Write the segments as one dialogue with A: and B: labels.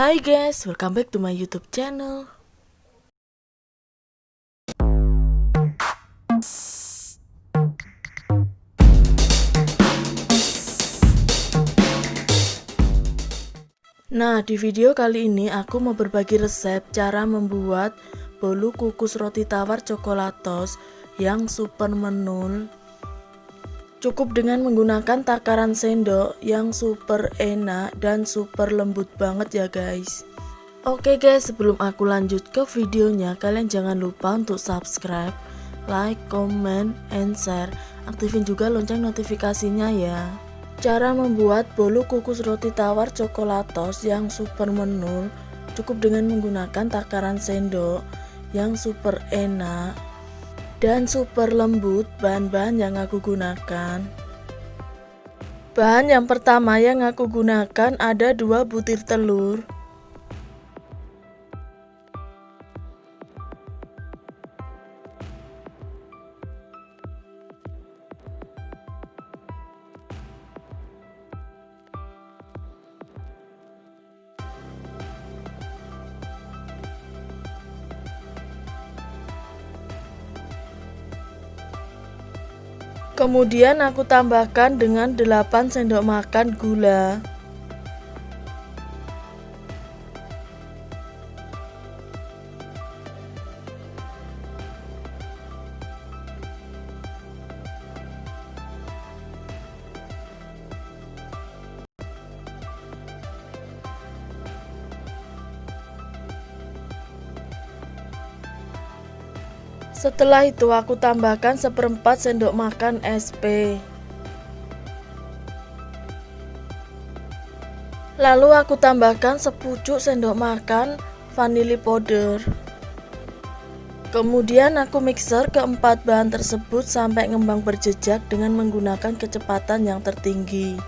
A: Hai guys, welcome back to my YouTube channel. Nah, di video kali ini aku mau berbagi resep cara membuat bolu kukus roti tawar coklatos yang super menul. Cukup dengan menggunakan takaran sendok yang super enak dan super lembut banget ya guys. Oke guys, sebelum aku lanjut ke videonya, kalian jangan lupa untuk subscribe, like, comment, and share. Aktifin juga lonceng notifikasinya ya. Cara membuat bolu kukus roti tawar coklatos yang super menul cukup dengan menggunakan takaran sendok yang super enak dan super lembut. Bahan-bahan yang aku gunakan. Bahan yang pertama yang aku gunakan ada 2 butir telur. Kemudian aku tambahkan dengan 8 sendok makan gula. Setelah itu aku tambahkan 1/4 sendok makan SP. Lalu aku tambahkan sepucuk sendok makan vanili powder. Kemudian aku mixer keempat bahan tersebut sampai ngembang berjejak dengan menggunakan kecepatan yang tertinggi.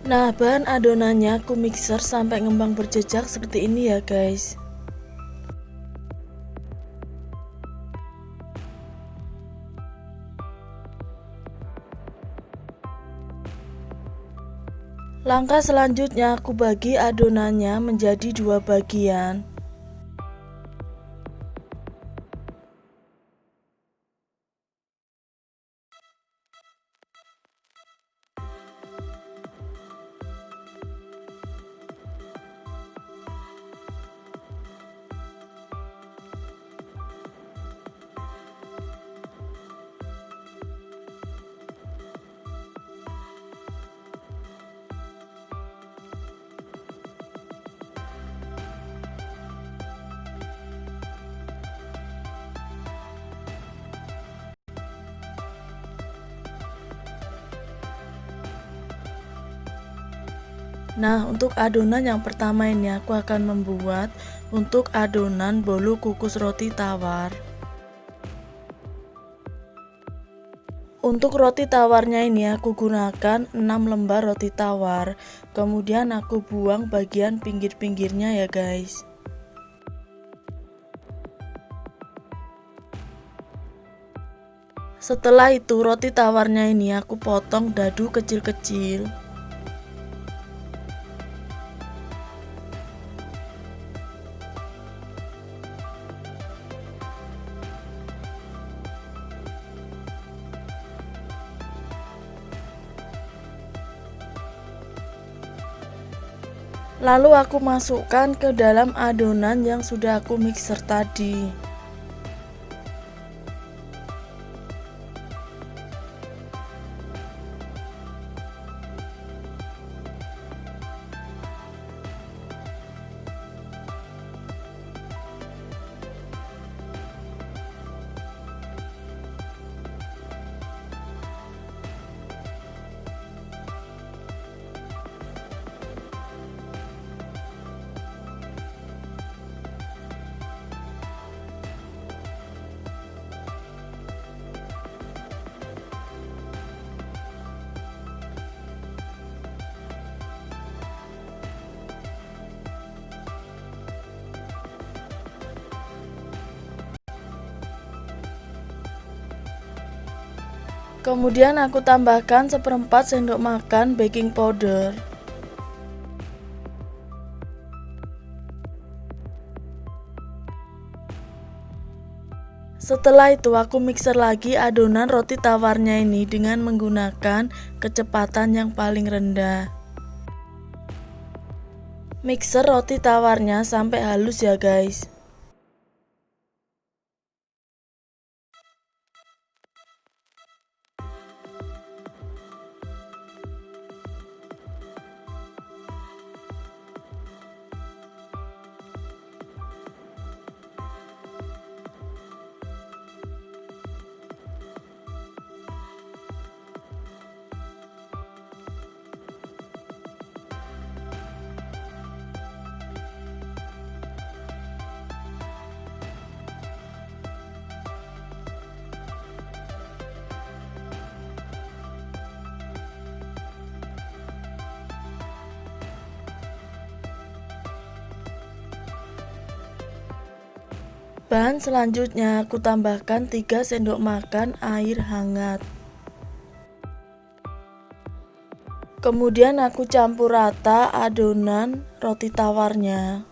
A: Nah, bahan adonannya aku mixer sampai ngembang berjejak seperti ini ya guys. Langkah selanjutnya aku bagi adonannya menjadi 2 bagian. Nah, untuk adonan yang pertama ini aku akan membuat untuk adonan bolu kukus roti tawar. Untuk roti tawarnya ini aku gunakan 6 lembar roti tawar. Kemudian aku buang bagian pinggir-pinggirnya ya guys. Setelah itu roti tawarnya ini aku potong dadu kecil-kecil. Lalu aku masukkan ke dalam adonan yang sudah aku mixer tadi. Kemudian aku tambahkan 1/4 sendok makan baking powder. Setelah itu aku mixer lagi adonan roti tawarnya ini dengan menggunakan kecepatan yang paling rendah. Mixer roti tawarnya sampai halus ya guys. Bahan selanjutnya aku tambahkan 3 sendok makan air hangat. Kemudian aku campur rata adonan roti tawarnya.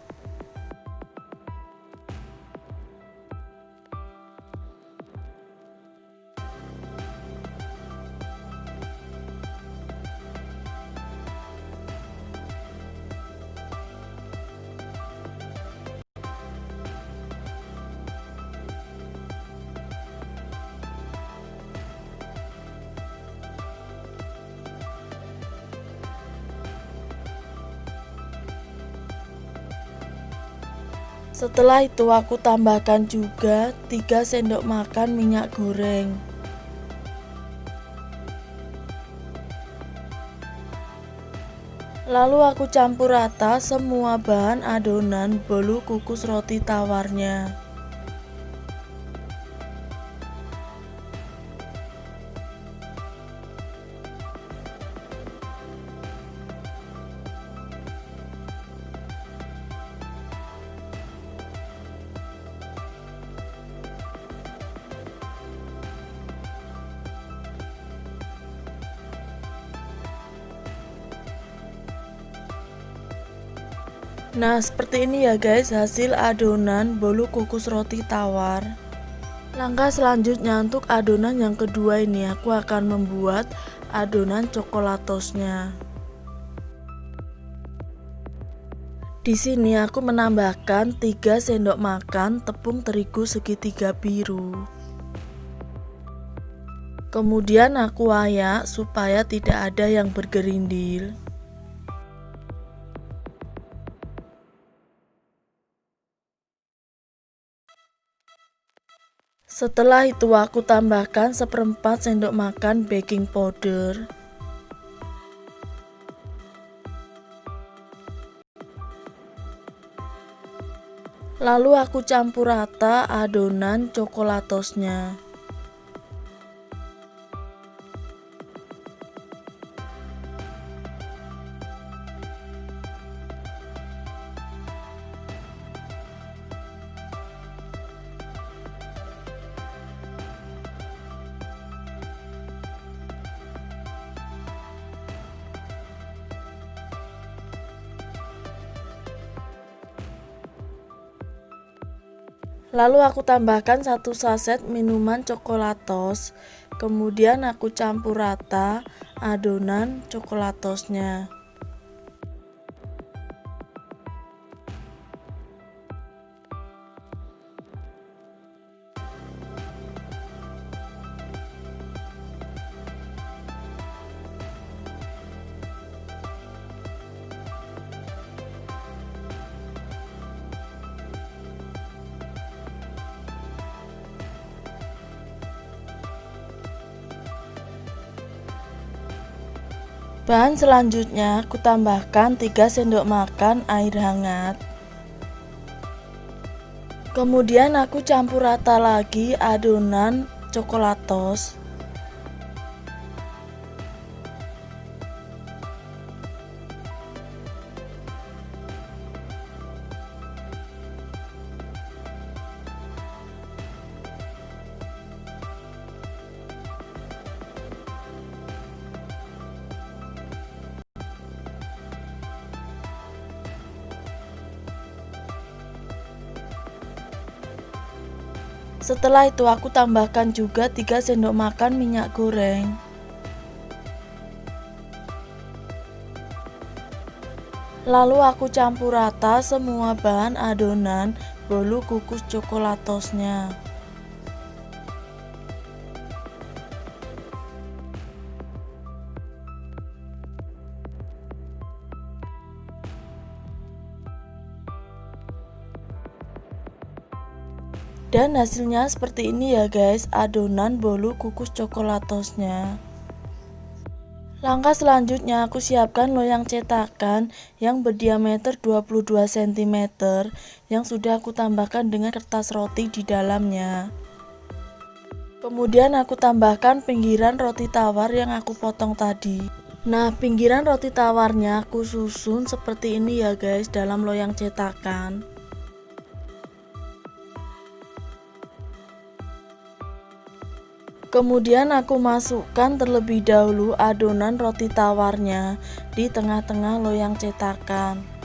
A: Setelah itu aku tambahkan juga 3 sendok makan minyak goreng. Lalu aku campur rata semua bahan adonan bolu kukus roti tawarnya. Nah, seperti ini ya guys hasil adonan bolu kukus roti tawar. Langkah selanjutnya untuk adonan yang kedua ini aku akan membuat adonan coklatosnya. Di sini aku menambahkan 3 sendok makan tepung terigu segitiga biru. Kemudian aku ayak supaya tidak ada yang bergerindil. Setelah itu aku tambahkan 1/4 sendok makan baking powder. Lalu aku campur rata adonan coklatosnya. Lalu aku tambahkan 1 saset minuman coklatos. Kemudian aku campur rata adonan coklatosnya. Bahan selanjutnya aku tambahkan 3 sendok makan air hangat. Kemudian aku campur rata lagi adonan coklatos. Setelah itu aku tambahkan juga 3 sendok makan minyak goreng. Lalu aku campur rata semua bahan adonan bolu kukus coklatosnya. Dan hasilnya seperti ini ya guys, adonan bolu kukus coklatosnya. Langkah selanjutnya aku siapkan loyang cetakan yang berdiameter 22 cm yang sudah aku tambahkan dengan kertas roti di dalamnya. Kemudian aku tambahkan pinggiran roti tawar yang aku potong tadi. Nah, pinggiran roti tawarnya aku susun seperti ini ya guys dalam loyang cetakan. Kemudian aku masukkan terlebih dahulu adonan roti tawarnya di tengah-tengah loyang cetakan.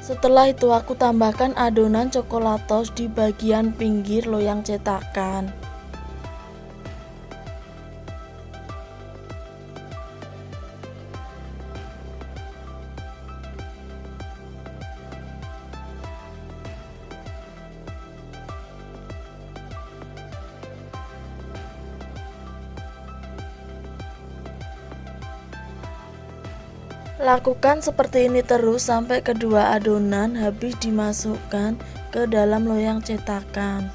A: Setelah itu aku tambahkan adonan coklatos di bagian pinggir loyang cetakan. Lakukan seperti ini terus sampai kedua adonan habis dimasukkan ke dalam loyang cetakan.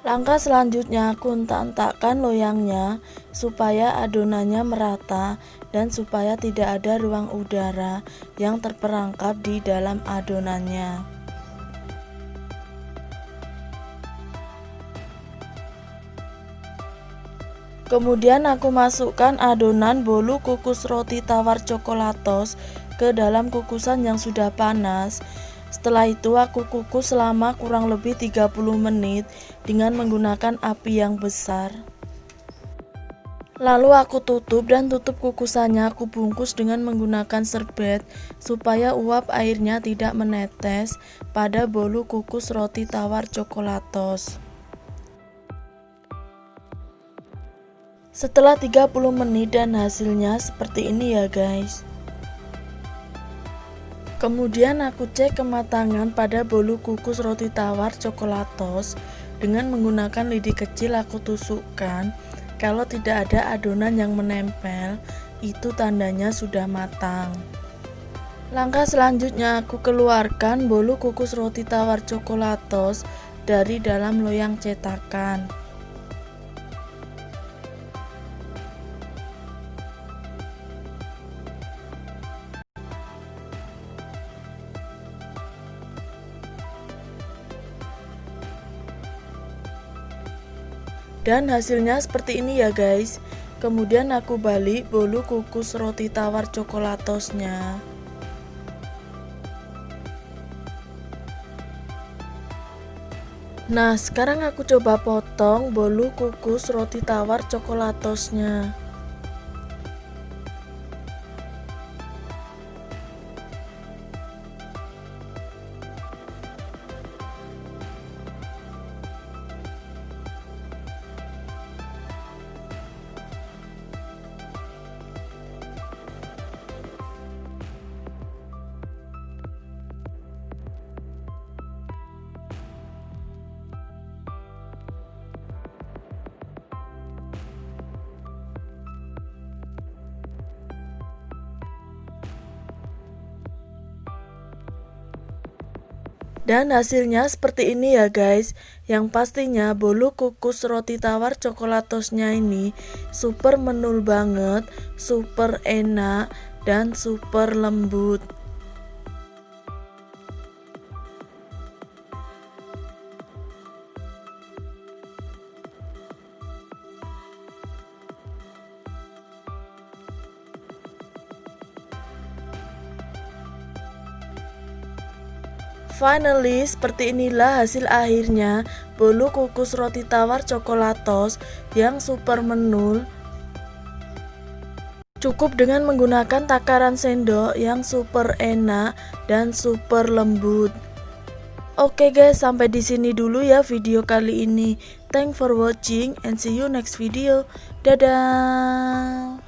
A: Langkah selanjutnya aku hentak-hentakkan loyangnya supaya adonannya merata dan supaya tidak ada ruang udara yang terperangkap di dalam adonannya. Kemudian aku masukkan adonan bolu kukus roti tawar coklatos ke dalam kukusan yang sudah panas. Setelah itu aku kukus selama kurang lebih 30 menit dengan menggunakan api yang besar. Lalu aku tutup dan tutup kukusannya aku bungkus dengan menggunakan serbet supaya uap airnya tidak menetes pada bolu kukus roti tawar coklatos. Setelah 30 menit dan hasilnya seperti ini ya guys. Kemudian aku cek kematangan pada bolu kukus roti tawar coklatos dengan menggunakan lidi kecil aku tusukkan. Kalau tidak ada adonan yang menempel, itu tandanya sudah matang. Langkah selanjutnya aku keluarkan bolu kukus roti tawar coklatos dari dalam loyang cetakan. Dan hasilnya seperti ini ya guys. Kemudian aku balik bolu kukus roti tawar coklatosnya. Nah, sekarang aku coba potong bolu kukus roti tawar coklatosnya. Dan hasilnya seperti ini ya guys. Yang pastinya bolu kukus roti tawar coklatosnya ini super menul banget, super enak dan super lembut. Finally, seperti inilah hasil akhirnya bolu kukus roti tawar coklatos yang super menul. Cukup dengan menggunakan takaran sendok yang super enak dan super lembut. Oke guys, sampai di sini dulu ya video kali ini. Thanks for watching and see you next video. Dadah.